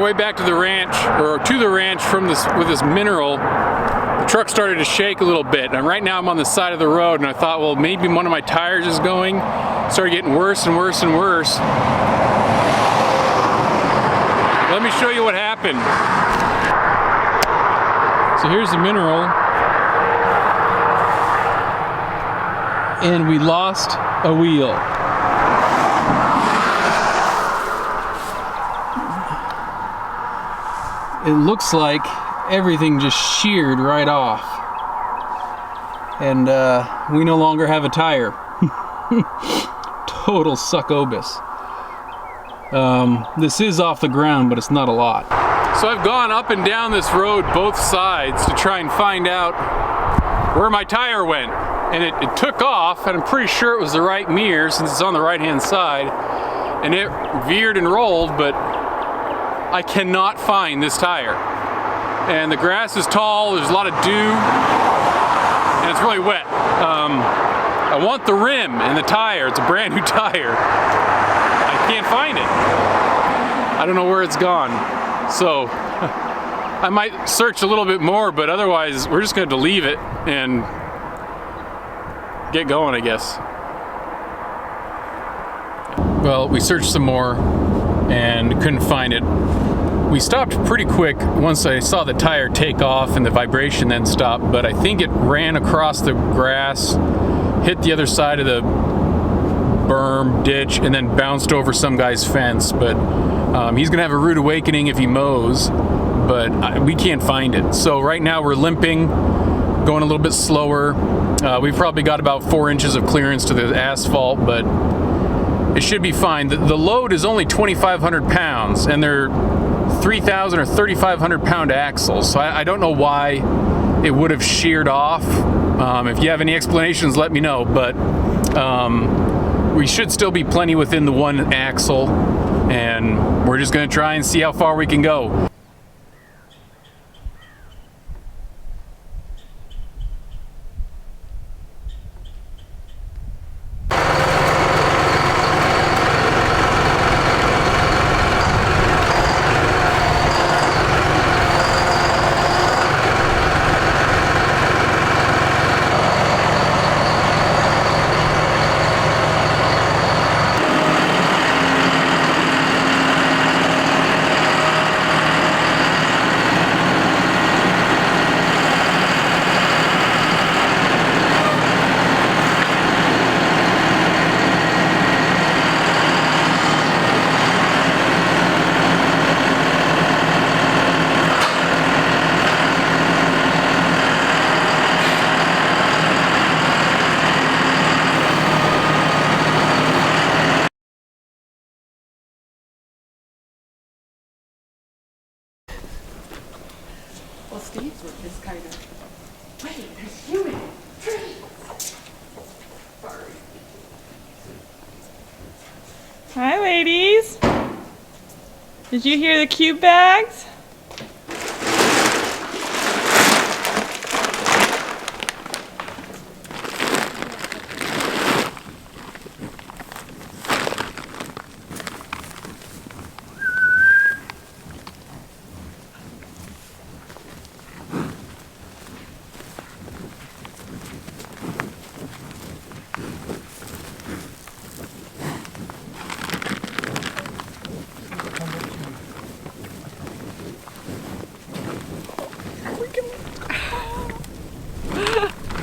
way back to the ranch, or to the ranch from this with this mineral, the truck started to shake a little bit. And right now I'm on the side of the road, and I thought, well, maybe one of my tires is going. It started getting worse and worse and worse. Let me show you what happened. So here's the mineral. And we lost a wheel. It looks like everything just sheared right off. And we no longer have a tire. Total suckobus. This is off the ground, but it's not a lot. So I've gone up and down this road both sides to try and find out where my tire went. And it took off, and I'm pretty sure it was the right mirror since it's on the right hand side. And it veered and rolled, but I cannot find this tire. And the grass is tall, there's a lot of dew, and it's really wet. I want the rim and the tire. It's a brand new tire. I can't find it. I don't know where it's gone. So I might search a little bit more, but otherwise we're just going to leave it and get going, I guess. Well, we searched some more and couldn't find it. We stopped pretty quick once I saw the tire take off and the vibration then stopped, but I think it ran across the grass, hit the other side of the berm, ditch, and then bounced over some guy's fence. But he's gonna have a rude awakening if he mows, but we can't find it. So right now we're limping, going a little bit slower. We've probably got about 4 inches of clearance to the asphalt, but it should be fine. The load is only 2,500 pounds, and they're 3,000 or 3,500 pound axles. So I don't know why it would have sheared off. If you have any explanations, let me know. But we should still be plenty within the one axle, and we're just going to try and see how far we can go. Well, Steve's work is kind of, wait, there's human trees. Sorry. Hi, ladies. Did you hear the cube bags?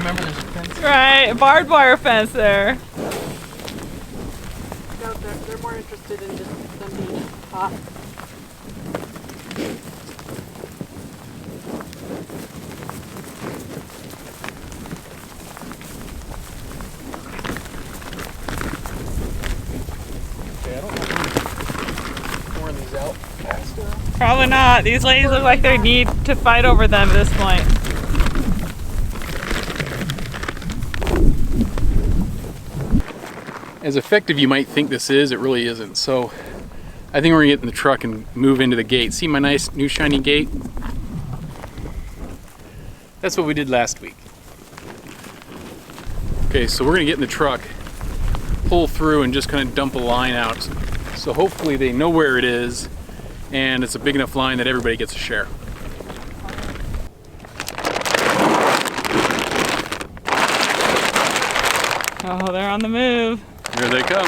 Remember, there's a fence. Right, a barbed wire fence there. No, they're more interested in just them being hot. Okay, I don't know if pouring these out faster. Probably not. These ladies look like they need to fight over them at this point. As effective you might think this is, it really isn't. So I think we're gonna get in the truck and move into the gate. See my nice new shiny gate? That's what we did last week. Okay, so we're gonna get in the truck, pull through, and just kind of dump a line out. So hopefully they know where it is, and it's a big enough line that everybody gets a share. Oh, they're on the move. Here they come.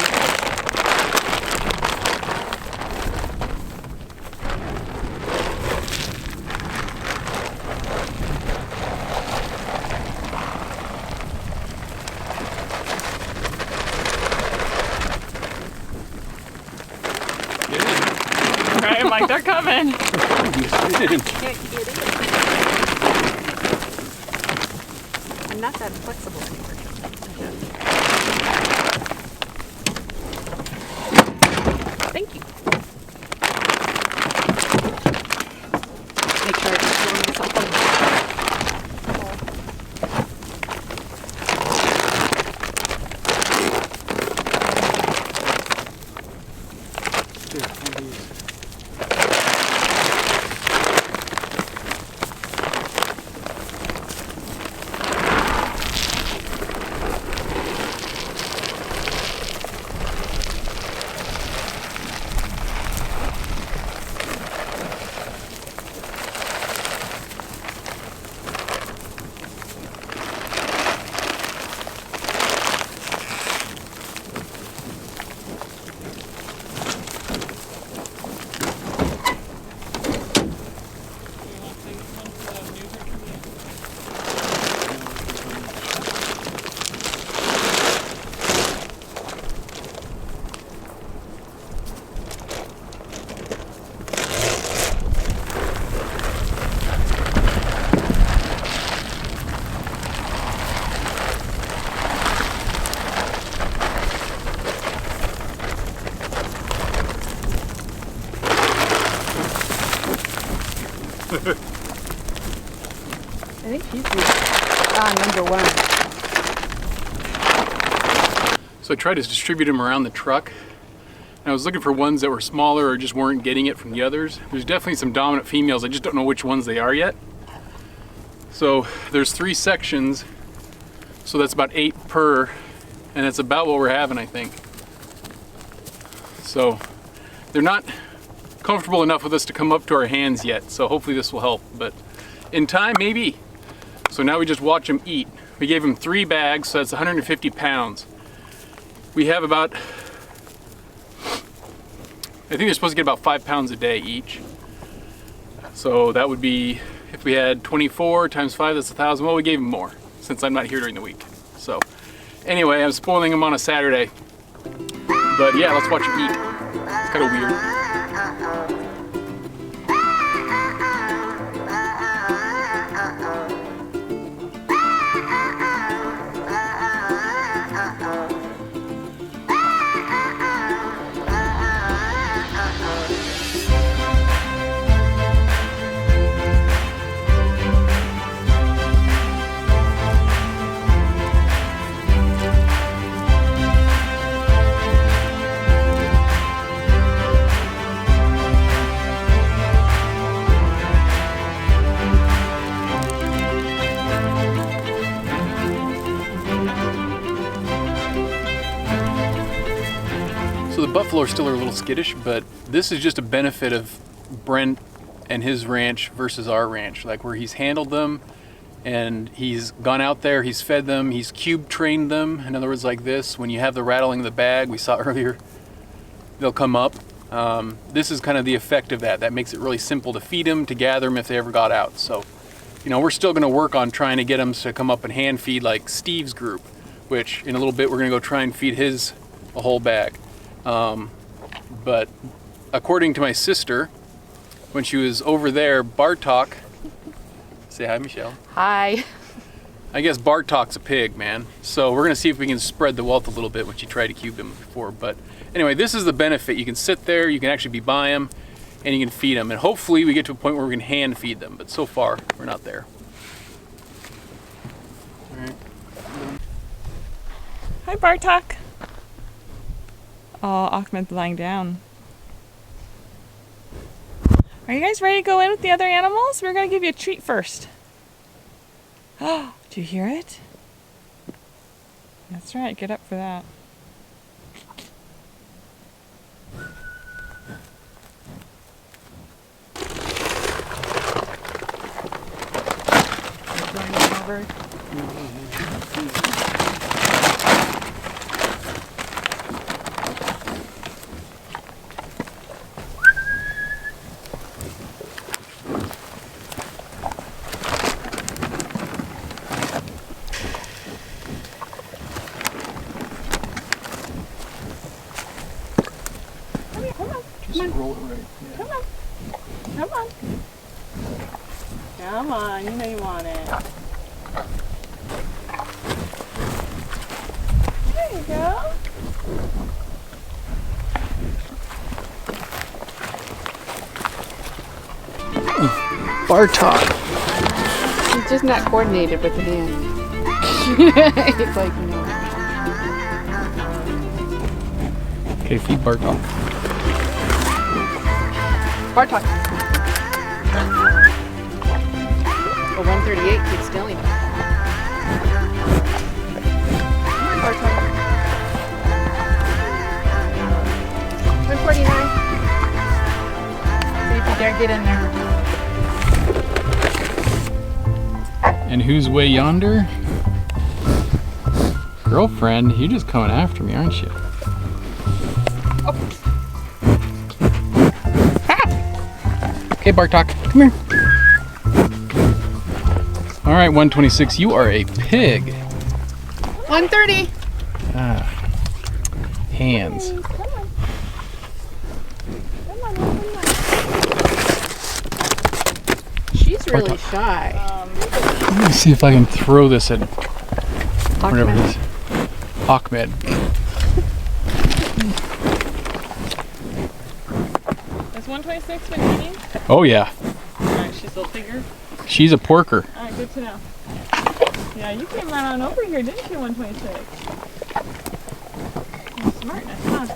Right, I'm like, they're coming. Can't get in. I'm not that flexible anymore. Thank you. Make sure I don't throw myself on. I think she's number one. So I tried to distribute them around the truck. And I was looking for ones that were smaller or just weren't getting it from the others. There's definitely some dominant females. I just don't know which ones they are yet. So there's 3 sections. So that's about 8 per. And that's about what we're having, I think. So they're not comfortable enough with us to come up to our hands yet. So hopefully this will help. But in time, maybe. So now we just watch them eat. We gave them 3 bags, so that's 150 pounds. We have about, I think they're supposed to get about 5 pounds a day each. So that would be, if we had 24 times 5, that's 1,000. Well, we gave them more since I'm not here during the week. So anyway, I'm spoiling them on a Saturday. But yeah, let's watch them eat. It's kind of weird. So the buffalo still are a little skittish, but this is just a benefit of Brent and his ranch versus our ranch, like where he's handled them and he's gone out there, he's fed them, he's cube trained them. In other words, like this, when you have the rattling of the bag we saw earlier, they'll come up. This is kind of the effect of that. That makes it really simple to feed them, to gather them if they ever got out. So, you know, we're still going to work on trying to get them to come up and hand feed like Steve's group, which in a little bit we're going to go try and feed his a whole bag. But according to my sister, when she was over there, Bartok, say hi, Michelle. Hi. I guess Bartok's a pig, man. So we're gonna see if we can spread the wealth a little bit when she tried to cube him before. But anyway, this is the benefit. You can sit there, you can actually be by them, and you can feed them. And hopefully we get to a point where we can hand feed them. But so far, we're not there. All right. Hi, Bartok. Oh, Achmed's lying down. Are you guys ready to go in with the other animals? We're going to give you a treat first. Oh, do you hear it? That's right, get up for that. on. Roll it right. Yeah. Come on. Come on. Come on. You know you want it. There you go. Bartok. He's just not coordinated with the hand. It's like, no. Okay, feed Bartok. Bartok. A 138 keeps stilling. Bartok. 149. See if you dare get in there. And who's way yonder? Girlfriend, you're just coming after me, aren't you? Okay, Bartok, come here. All right, 126, you are a pig. 130. Ah, hands. Come on. Come on. She's really shy. Let me see if I can throw this at whatever it is. Achmed. Has 126 been eating? Oh yeah, Alright, she's a little bigger. she's a porker. Alright, good to know. Yeah, you came right on over here, didn't you, 126? Smartness, huh?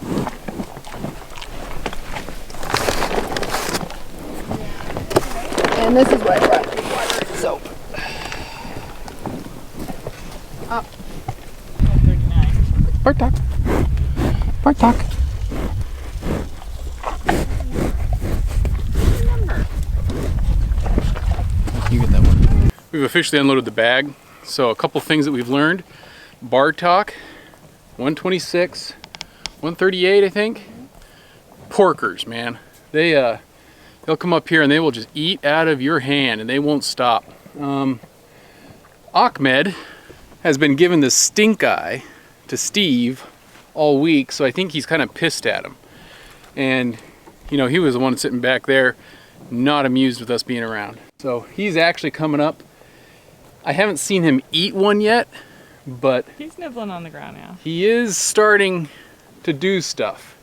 And this is what I brought you water and soap. Up. 139. Bartok. Bartok. You get that one. We've officially unloaded the bag. So a couple things that we've learned. Bartok, 126, 138 I think. Porkers, man. They'll come up here and they will just eat out of your hand and they won't stop. Achmed has been given the stink eye to Steve all week, so I think he's kind of pissed at him. And you know, he was the one sitting back there, not amused with us being around. So he's actually coming up. I haven't seen him eat one yet, but He's nibbling on the ground now. he is starting to do stuff.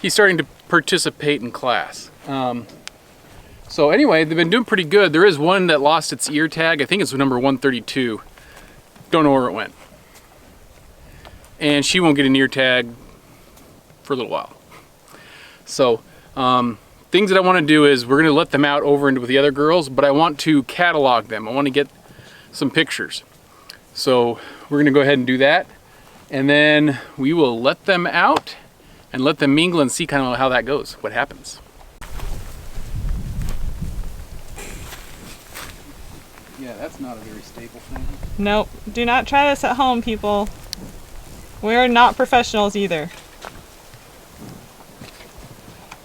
He's starting to participate in class. So anyway, they've been doing pretty good. There is one that lost its ear tag. I think it's number 132. Don't know where it went. And she won't get an ear tag for a little while. So things that I want to do is we're going to let them out over into with the other girls, but I want to catalog them. I want to get some pictures. So we're going to go ahead and do that. And then we will let them out and let them mingle and see kind of how that goes, what happens. Yeah, that's not a very stable thing. Nope. Do not try this at home, people. We're not professionals either.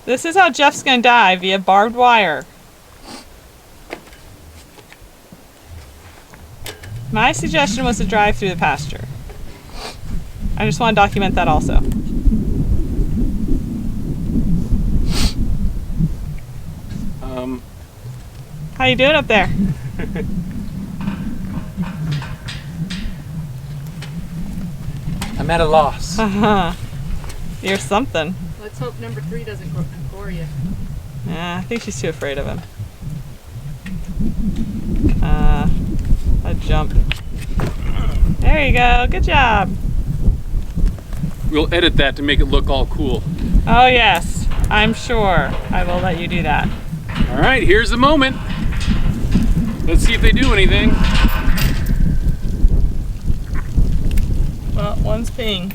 This is how Jeff's gonna die, via barbed wire. My suggestion was to drive through the pasture. I just want to document that also. How you doing up there? I'm at a loss. You're something. Let's hope number 3 doesn't gore you. Yeah, I think she's too afraid of him. A jump. There you go. Good job. We'll edit that to make it look all cool. Oh yes, I'm sure I will let you do that. All right, here's the moment. Let's see if they do anything. Well, one's peeing.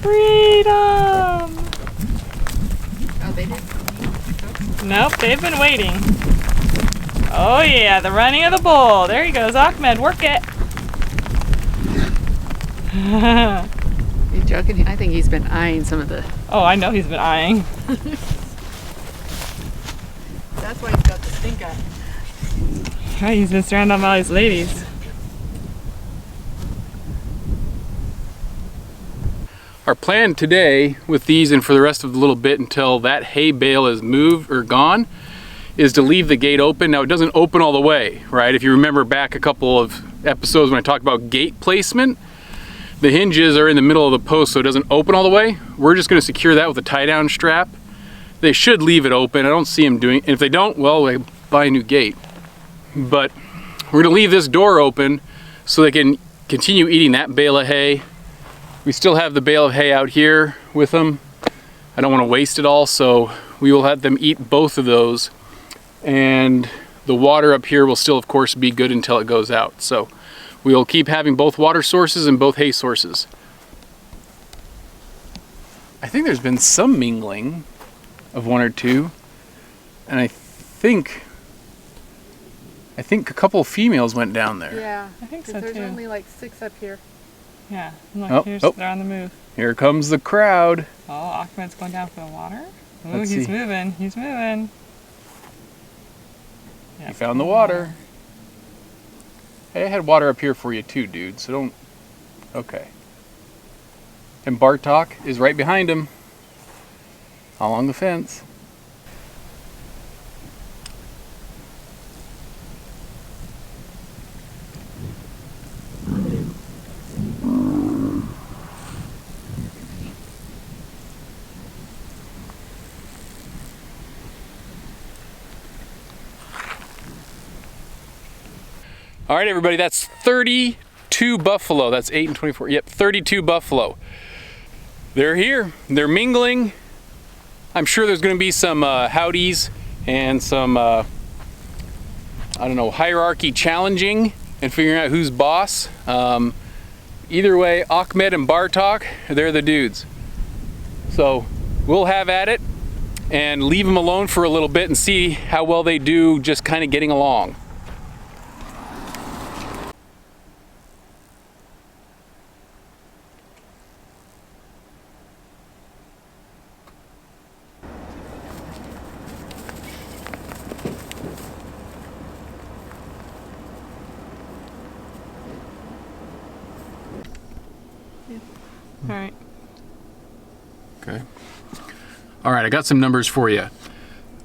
Freedom! Oh, they did? Nope, they've been waiting. Oh yeah, the running of the bull. There he goes, Achmed, work it. You joking? I think he's been eyeing some of the... Oh, I know he's been eyeing. That's why he's got the stink eye. Right, he's been surrounded by all these ladies. Our plan today with these and for the rest of the little bit until that hay bale is moved or gone is to leave the gate open. Now it doesn't open all the way, right? If you remember back a couple of episodes when I talked about gate placement, the hinges are in the middle of the post so it doesn't open all the way. We're just gonna secure that with a tie down strap. They should leave it open. I don't see them doing, and if they don't, well, they buy a new gate. But we're gonna leave this door open so they can continue eating that bale of hay. We still have the bale of hay out here with them. I don't wanna waste it all, so we will have them eat both of those. And the water up here will still, of course, be good until it goes out. So we'll keep having both water sources and both hay sources. I think there's been some mingling of one or two, and I think a couple of females went down there. Yeah, I think so there's too. only like 6 up here. Yeah, look, they're on the move. Here comes the crowd. Oh, Achmed's going down for the water. Ooh, Let's he's see. moving. He's moving. Yeah, You found the water. Hey, I had water up here for you too, dude, so don't... Okay. And Bartok is right behind him, along the fence. All right, everybody, that's 32 buffalo. That's 8 and 24. Yep, 32 buffalo. They're here. They're mingling. I'm sure there's going to be some howdies and some, I don't know, hierarchy challenging and figuring out who's boss. Either way, Achmed and Bartok, they're the dudes. So we'll have at it and leave them alone for a little bit and see how well they do just kind of getting along. All right. Okay. All right, I got some numbers for you.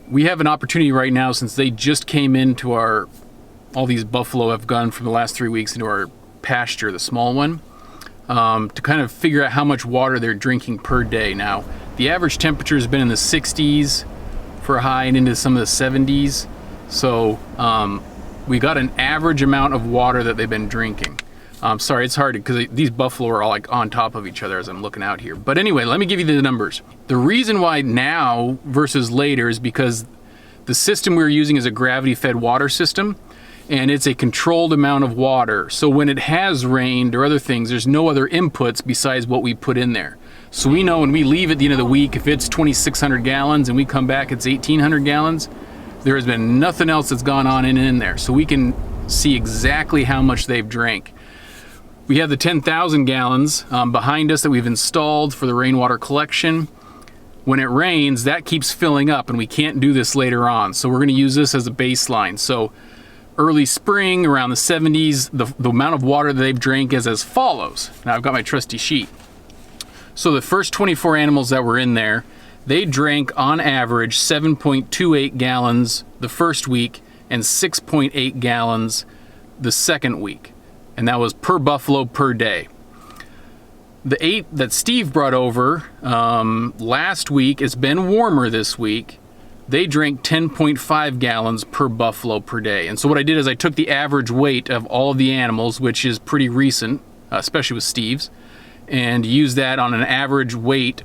We have an opportunity right now, since they just came into all these buffalo have gone from the last 3 weeks into our pasture, the small one, to kind of figure out how much water they're drinking per day. Now, the average temperature has been in the 60s for a high and into some of the 70s. So we got an average amount of water that they've been drinking. Sorry, it's hard because these buffalo are all like on top of each other as I'm looking out here. But anyway, let me give you the numbers. The reason why now versus later is because the system we're using is a gravity-fed water system, and it's a controlled amount of water. So when it has rained or other things, there's no other inputs besides what we put in there. So we know when we leave at the end of the week, if it's 2,600 gallons and we come back, it's 1,800 gallons, there has been nothing else that's gone on in there. So we can see exactly how much they've drank. We have the 10,000 gallons behind us that we've installed for the rainwater collection. When it rains, that keeps filling up, and we can't do this later on. So we're going to use this as a baseline. So early spring, around the 70s, the amount of water that they've drank is as follows. Now I've got my trusty sheet. So the first 24 animals that were in there, they drank on average 7.28 gallons the first week and 6.8 gallons the second week. And that was per buffalo per day. The 8 that Steve brought over last week, it's been warmer this week. They drank 10.5 gallons per buffalo per day. And so what I did is I took the average weight of all of the animals, which is pretty recent, especially with Steve's, and used that on an average weight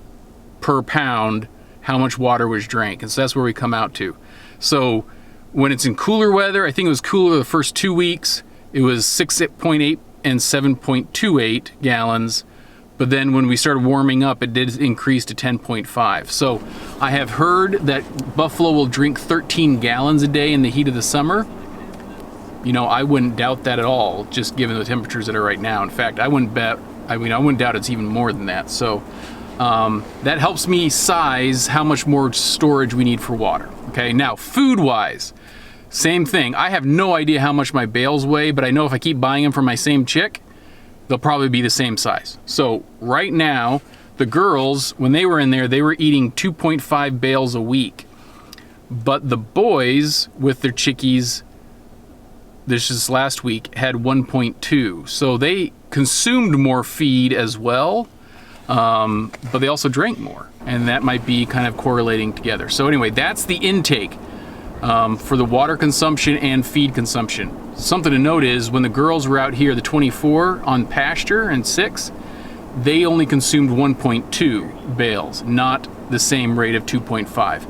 per pound, how much water was drank. And so that's where we come out to. So when it's in cooler weather, I think it was cooler the first 2 weeks, it was 6.8 and 7.28 gallons. But then when we started warming up, it did increase to 10.5. So I have heard that buffalo will drink 13 gallons a day in the heat of the summer. You know, I wouldn't doubt that at all, just given the temperatures that are right now. In fact, I wouldn't doubt it's even more than that. So that helps me size how much more storage we need for water. Okay, now food-wise, same thing. I have no idea how much my bales weigh, but I know if I keep buying them from my same chick, they'll probably be the same size. So right now, the girls, when they were in there, they were eating 2.5 bales a week. But the boys, with their chickies, this is last week, had 1.2. So they consumed more feed as well, but they also drank more. And that might be kind of correlating together. So anyway, that's the intake for the water consumption and feed consumption. Something to note is when the girls were out here, the 24 on pasture and 6, they only consumed 1.2 bales, not the same rate of 2.5.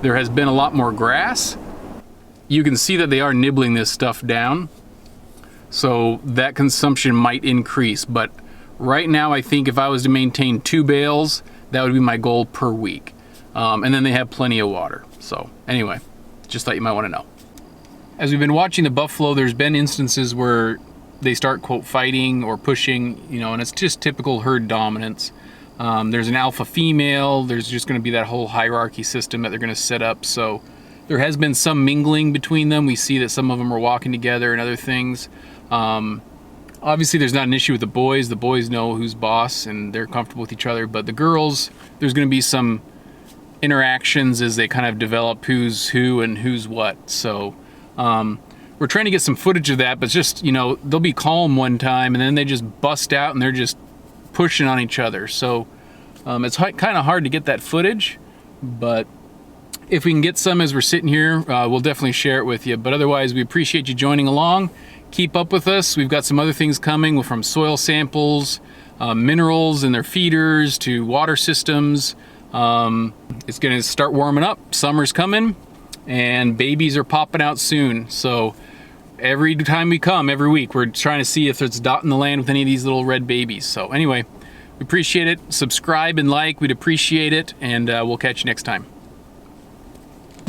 There has been a lot more grass. You can see that they are nibbling this stuff down, so that consumption might increase. But right now, I think if I was to maintain 2 bales, that would be my goal per week. And then they have plenty of water. So anyway, just thought you might want to know. As we've been watching the buffalo, there's been instances where they start, quote, fighting or pushing, you know, and it's just typical herd dominance. There's an alpha female, there's just going to be that whole hierarchy system that they're going to set up. So there has been some mingling between them. We see that some of them are walking together and other things. Obviously there's not an issue with the boys. The boys know who's boss and they're comfortable with each other, but the girls, there's going to be some interactions as they kind of develop who's who and who's what. So we're trying to get some footage of that, but just, you know, they'll be calm one time and then they just bust out and they're just pushing on each other. So it's kind of hard to get that footage, but if we can get some as we're sitting here, we'll definitely share it with you. But otherwise, we appreciate you joining along. Keep up with us. We've got some other things coming, from soil samples, minerals in their feeders, to water systems. It's going to start warming up. Summer's coming and babies are popping out soon. So every time we come, every week, we're trying to see if there's dot in the land with any of these little red babies. So anyway, we appreciate it. Subscribe and like, we'd appreciate it. And we'll catch you next time.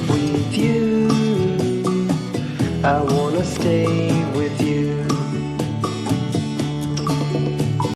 With you, I wanna stay with you.